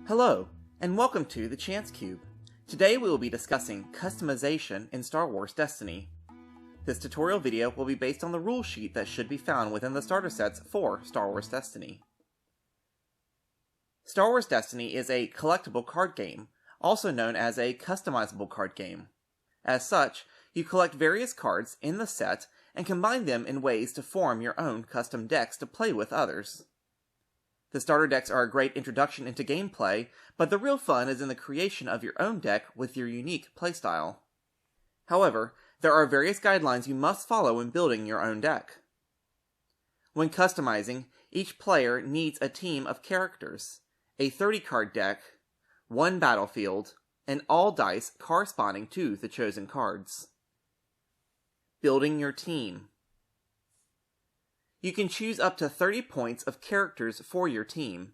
Hello, and welcome to the Chance Cube. Today we will be discussing customization in Star Wars Destiny. This tutorial video will be based on the rule sheet that should be found within the starter sets for Star Wars Destiny. Star Wars Destiny is a collectible card game, also known as a customizable card game. As such, you collect various cards in the set and combine them in ways to form your own custom decks to play with others. The starter decks are a great introduction into gameplay, but the real fun is in the creation of your own deck with your unique playstyle. However, there are various guidelines you must follow when building your own deck. When customizing, each player needs a team of characters, a 30-card deck, one battlefield, and all dice corresponding to the chosen cards. Building your team. You can choose up to 30 points of characters for your team.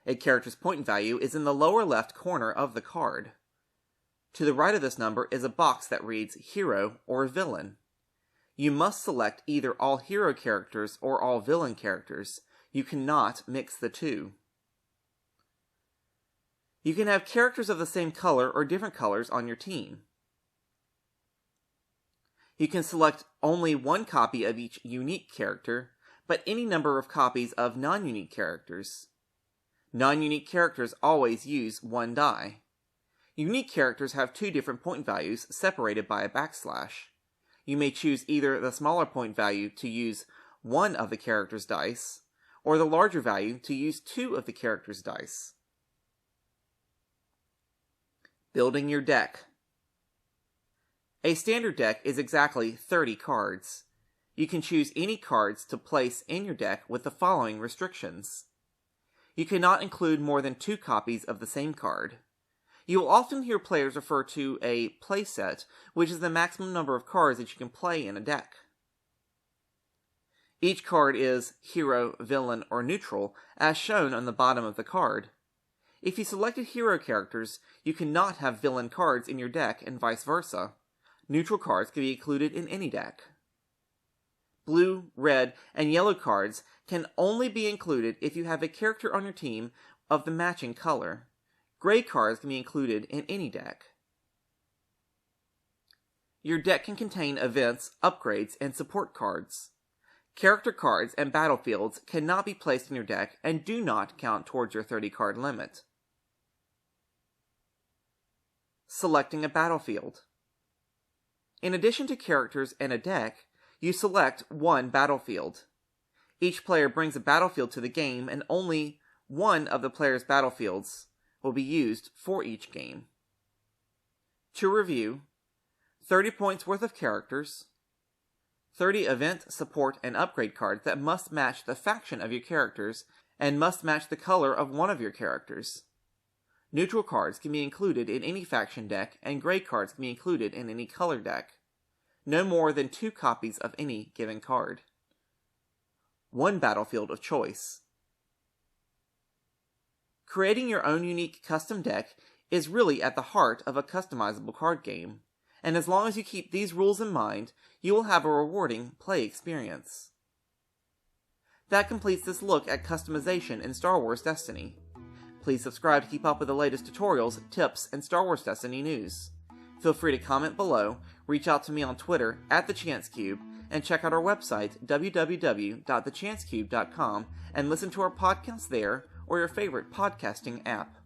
A character's point value is in the lower left corner of the card. To the right of this number is a box that reads Hero or Villain. You must select either all hero characters or all villain characters. You cannot mix the two. You can have characters of the same color or different colors on your team. You can select only one copy of each unique character, but any number of copies of non-unique characters. Non-unique characters always use one die. Unique characters have two different point values separated by a backslash. You may choose either the smaller point value to use one of the character's dice, or the larger value to use two of the character's dice. Building your deck. A standard deck is exactly 30 cards. You can choose any cards to place in your deck with the following restrictions. You cannot include more than 2 copies of the same card. You will often hear players refer to a playset, which is the maximum number of cards that you can play in a deck. Each card is hero, villain, or neutral, as shown on the bottom of the card. If you selected hero characters, you cannot have villain cards in your deck and vice versa. Neutral cards can be included in any deck. Blue, red, and yellow cards can only be included if you have a character on your team of the matching color. Gray cards can be included in any deck. Your deck can contain events, upgrades, and support cards. Character cards and battlefields cannot be placed in your deck and do not count towards your 30-card limit. Selecting a battlefield. In addition to characters and a deck, you select one battlefield. Each player brings a battlefield to the game, and only one of the player's battlefields will be used for each game. To review, 30 points worth of characters, 30 event, support, and upgrade cards that must match the faction of your characters and must match the color of one of your characters. Neutral cards can be included in any faction deck, and gray cards can be included in any color deck. No more than 2 copies of any given card. One battlefield of choice. Creating your own unique custom deck is really at the heart of a customizable card game, and as long as you keep these rules in mind, you will have a rewarding play experience. That completes this look at customization in Star Wars Destiny. Please subscribe to keep up with the latest tutorials, tips, and Star Wars Destiny news. Feel free to comment below, reach out to me on Twitter @TheChanceCube, and check out our website www.thechancecube.com and listen to our podcast there or your favorite podcasting app.